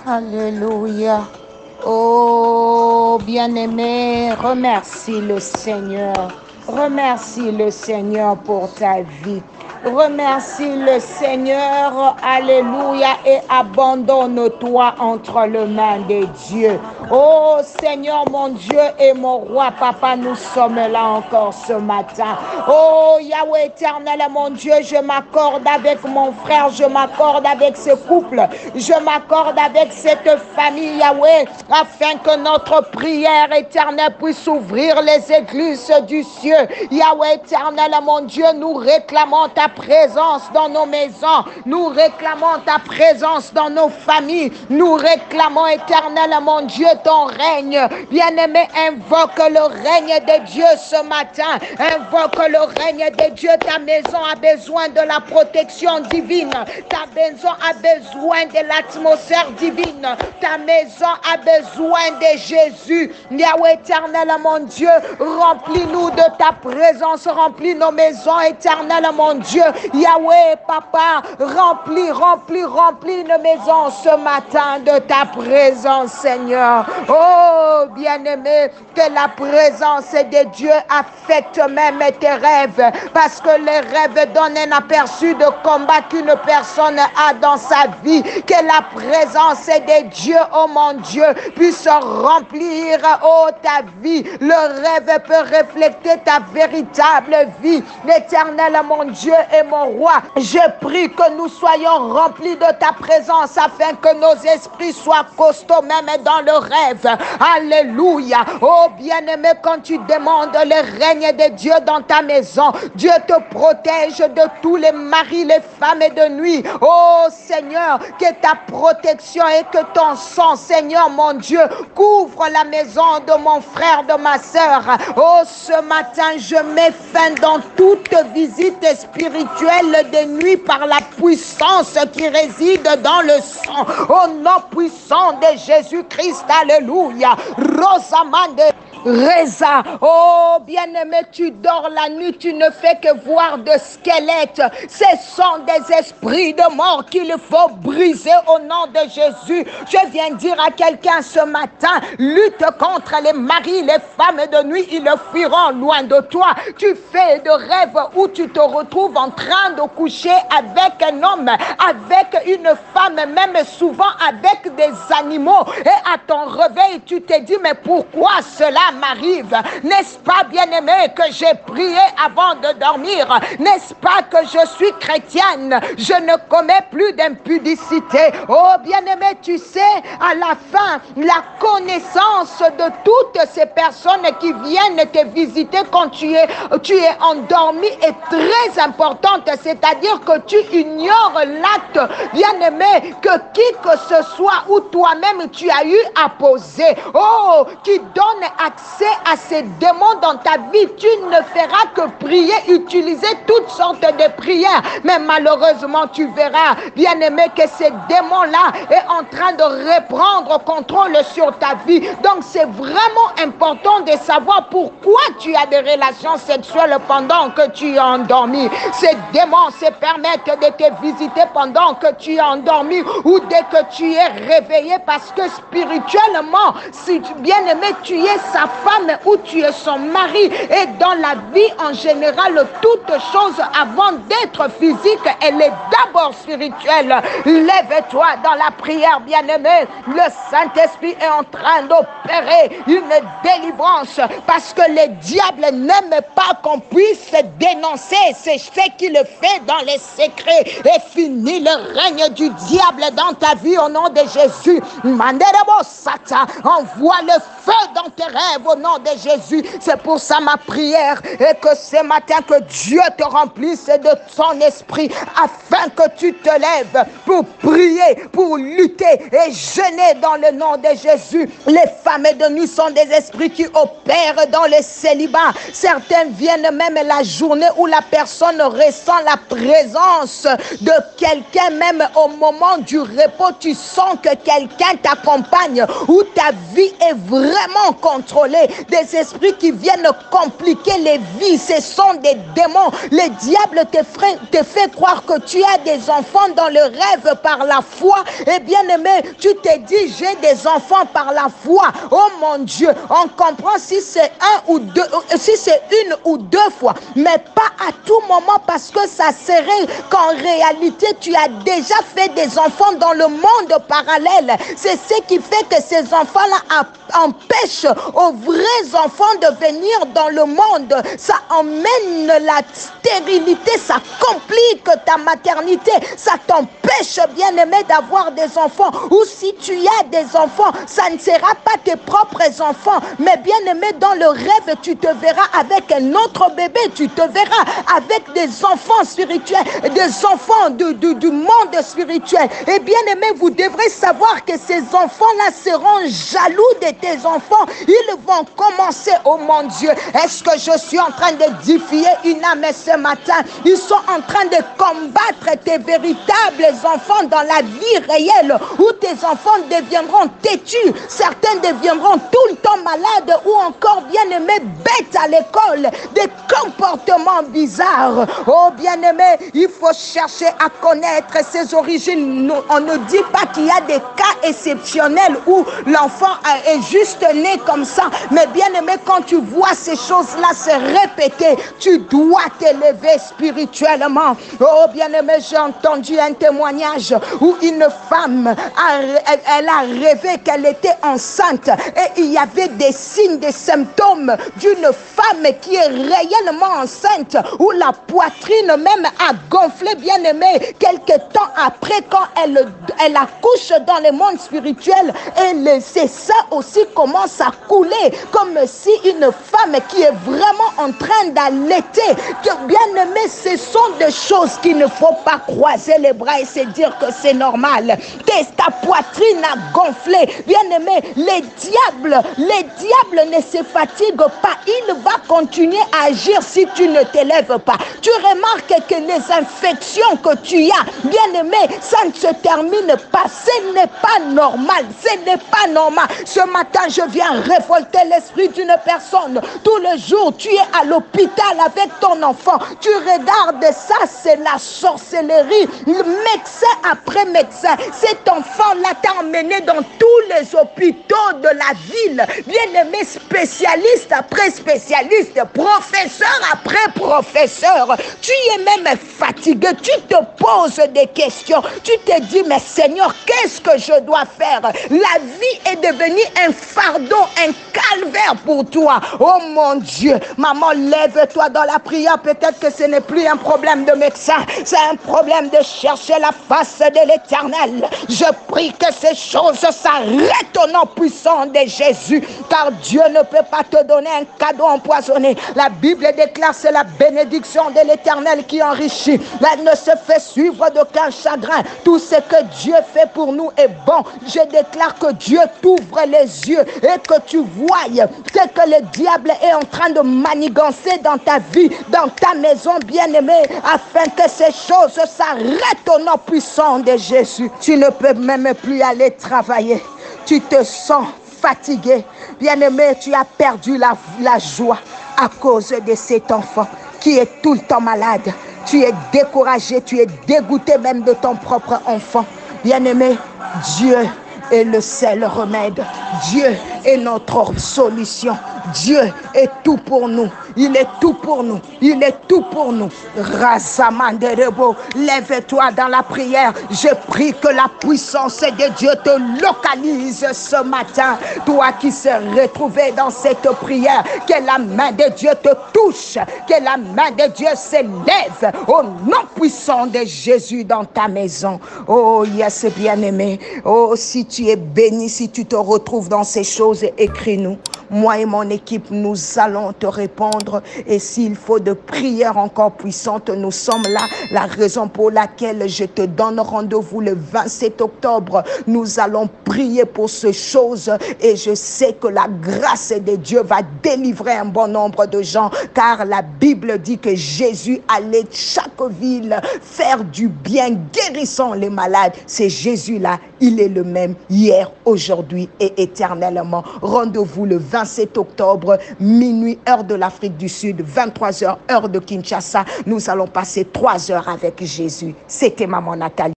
Alléluia. Oh, bien-aimé, remercie le Seigneur. Remercie le Seigneur pour ta vie. Remercie le Seigneur, alléluia, et abandonne-toi entre les mains de Dieu. Oh Seigneur, mon Dieu et mon roi, papa, nous sommes là encore ce matin. Oh Yahweh éternel, mon Dieu, je m'accorde avec mon frère, je m'accorde avec ce couple, je m'accorde avec cette famille, Yahweh, afin que notre prière éternelle puisse ouvrir les églises du ciel. Yahweh éternel, mon Dieu, nous réclamons ta présence dans nos maisons, nous réclamons ta présence dans nos familles, nous réclamons éternel, mon Dieu, ton règne. Bien-aimé, invoque le règne de Dieu ce matin, invoque le règne de Dieu. Ta maison a besoin de la protection divine, ta maison a besoin de l'atmosphère divine, ta maison a besoin de Jésus. Yahweh éternel, mon Dieu, remplis-nous de ta présence, remplis nos maisons éternelles, mon Dieu. Yahweh, papa, remplis nos maisons ce matin de ta présence, Seigneur. Oh, bien-aimé, que la présence de Dieu affecte même tes rêves, parce que les rêves donnent un aperçu de combat qu'une personne a dans sa vie. Que la présence de Dieu, oh mon Dieu, puisse remplir, oh, ta vie. Le rêve peut refléter ta véritable vie. L'éternel, mon Dieu et mon roi, je prie que nous soyons remplis de ta présence afin que nos esprits soient costauds même dans le rêve. Alléluia. Oh bien-aimé, quand tu demandes le règne de Dieu dans ta maison, Dieu te protège de tous les maris, les femmes de nuit. Oh Seigneur, que ta protection et que ton sang, Seigneur mon Dieu, couvre la maison de mon frère, de ma sœur. Oh, ce matin, je mets fin dans toute visite spirituelle de nuit par la puissance qui réside dans le sang. Au nom puissant de Jésus-Christ, alléluia. Rosamande Reza, oh bien-aimé, tu dors la nuit, tu ne fais que voir de squelettes. Ce sont des esprits de mort qu'il faut briser au nom de Jésus. Je viens dire à quelqu'un ce matin, lutte contre les maris, les femmes de nuit, ils le fuiront loin de toi. Tu fais de rêves où tu te retrouves en train de coucher avec un homme, avec une femme, même souvent avec des animaux. Et à ton réveil, tu te dis, mais pourquoi cela m'arrive? N'est-ce pas, bien-aimé, que j'ai prié avant de dormir? N'est-ce pas que je suis chrétienne? Je ne commets plus d'impudicité. Oh, bien-aimé, tu sais, à la fin, la connaissance de toutes ces personnes qui viennent te visiter quand tu es endormi est très importante. C'est-à-dire que tu ignores l'acte, bien-aimé, que qui que ce soit ou toi-même tu as eu à poser. Oh, qui donne accès à ces démons dans ta vie. Tu ne feras que prier, utiliser toutes sortes de prières. Mais malheureusement, tu verras, bien-aimé, que ces démons-là est en train de reprendre contrôle sur ta vie. Donc, c'est vraiment important de savoir pourquoi tu as des relations sexuelles pendant que tu es endormi. Ces démons se permettent de te visiter pendant que tu es endormi ou dès que tu es réveillé, parce que spirituellement, si bien-aimé, tu es sa femme ou tu es son mari. Et dans la vie en général, toute chose avant d'être physique, elle est d'abord spirituelle. Lève-toi dans la prière, bien-aimé. Le Saint-Esprit est en train d'opérer une délivrance, parce que le diable n'aime pas qu'on puisse dénoncer. C'est ce qu'il fait dans les secrets. Et fini le règne du diable dans ta vie au nom de Jésus. Manderebo Satan, envoie le feu dans tes rêves au nom de Jésus. C'est pour ça ma prière, et que ce matin que Dieu te remplisse de son esprit, afin que tu te lèves pour prier, pour lutter et jeûner dans le nom de Jésus. Les femmes de nuit sont des esprits qui opèrent dans le célibat. Certains viennent même la journée où la personne ressent la présence de quelqu'un. Même au moment du repos, tu sens que quelqu'un t'accompagne, où ta vie est vraie vraiment contrôler. Des esprits qui viennent compliquer les vies, ce sont des démons. Le diable te fait croire que tu as des enfants dans le rêve par la foi. Et bien aimé, tu te dis j'ai des enfants par la foi. Oh mon Dieu, on comprend si c'est un ou deux, si c'est une ou deux fois, mais pas à tout moment, parce que ça serait qu'en réalité tu as déjà fait des enfants dans le monde parallèle. C'est ce qui fait que ces enfants-là empêchent aux vrais enfants de venir dans le monde. Ça emmène la stérilité, ça complique ta maternité, ça t'empêche, bien aimé, d'avoir des enfants. Ou si tu as des enfants, ça ne sera pas tes propres enfants, mais bien aimé, dans le rêve, tu te verras avec un autre bébé, tu te verras avec des enfants spirituels, des enfants du monde spirituel. Et bien aimé, vous devrez savoir que ces enfants-là seront jaloux de tes enfants. Ils vont commencer, oh mon Dieu, est-ce que je suis en train d'édifier une âme ce matin? Ils sont en train de combattre tes véritables enfants dans la vie réelle, où tes enfants deviendront têtus, certains deviendront tout le temps malades, ou encore bien aimés bêtes à l'école, des comportements bizarres. Oh bien aimé, il faut chercher à connaître ses origines. On ne dit pas qu'il y a des cas exceptionnels où l'enfant est juste né comme ça, mais bien aimé, quand tu vois ces choses-là se répéter, tu dois t'élever spirituellement. Oh bien aimé, j'ai entendu un témoignage où une femme elle a rêvé qu'elle était enceinte, et il y avait des signes, des symptômes d'une femme qui est réellement enceinte, où la poitrine même a gonflé, bien aimé. Quelque temps après, quand elle accouche dans le monde spirituel, et ses seins aussi commencent à couler, comme si une femme qui est vraiment en train d'allaiter. Bien aimé, ce sont des choses qu'il ne faut pas croiser les bras et se dire que c'est normal. Ta poitrine a gonflé. Bien aimé, les diables ne se fatiguent pas. Il va continuer à agir si tu ne t'élèves pas. Tu remarques que les infections que tu as, bien aimé, ça ne se termine pas. Ce n'est pas normal. Ce n'est pas normal. Ce matin, je viens révolter l'esprit d'une personne. Tout le jour, tu es à l'hôpital avec ton enfant. Tu regardes ça, c'est la sorcellerie. Médecin après médecin. Cet enfant-là t'a emmené dans tous les hôpitaux de la ville. Bien aimé, spécialiste après spécialiste, professeur après professeur. Tu es même fatigué. Tu te poses des questions. Tu te dis, mais Seigneur, qu'est-ce que je dois faire? La vie est devenue un fardeau, un calvaire pour toi. Oh mon Dieu, maman, lève-toi dans la prière. Peut-être que ce n'est plus un problème de médecin, c'est un problème de chercher la face de l'Éternel. Je prie que ces choses s'arrêtent au nom puissant de Jésus, car Dieu ne peut pas te donner un cadeau empoisonné. La Bible déclare, c'est la bénédiction de l'Éternel qui enrichit. Elle ne se fait suivre d'aucun chagrin. Tout ce que Dieu fait pour nous est bon. Je déclare que Dieu t'ouvre les yeux et que tu voies ce que le diable est en train de manigancer dans ta vie, dans ta maison, bien-aimée, afin que ces choses s'arrêtent au nom puissant de Jésus. Tu ne peux même plus aller travailler. Tu te sens fatigué. Bien-aimé, tu as perdu la joie à cause de cet enfant qui est tout le temps malade. Tu es découragé, tu es dégoûté même de ton propre enfant. Bien-aimé, Dieu est le seul remède. Dieu est notre solution. Dieu est tout pour nous. Il est tout pour nous. Il est tout pour nous. Razamanderebo, lève-toi dans la prière. Je prie que la puissance de Dieu te localise ce matin. Toi qui s'es retrouvé dans cette prière, que la main de Dieu te touche. Que la main de Dieu s'élève au nom puissant de Jésus dans ta maison. Oh, yes, bien-aimé. Oh, si tu es béni, si tu te retrouves dans ces choses, écris-nous. Moi et mon équipe, nous allons te répondre. Et s'il faut de prières encore puissantes, nous sommes là. La raison pour laquelle je te donne rendez-vous le 27 octobre. Nous allons prier pour ces choses et je sais que la grâce de Dieu va délivrer un bon nombre de gens, car la Bible dit que Jésus allait chaque ville faire du bien, guérissant les malades. C'est Jésus-là, il est le même hier, aujourd'hui et éternellement. Rendez-vous le 27 octobre, minuit, heure de l'Afrique du Sud, 23h, heure de Kinshasa. Nous allons passer 3 heures avec Jésus. C'était Maman Nathalie.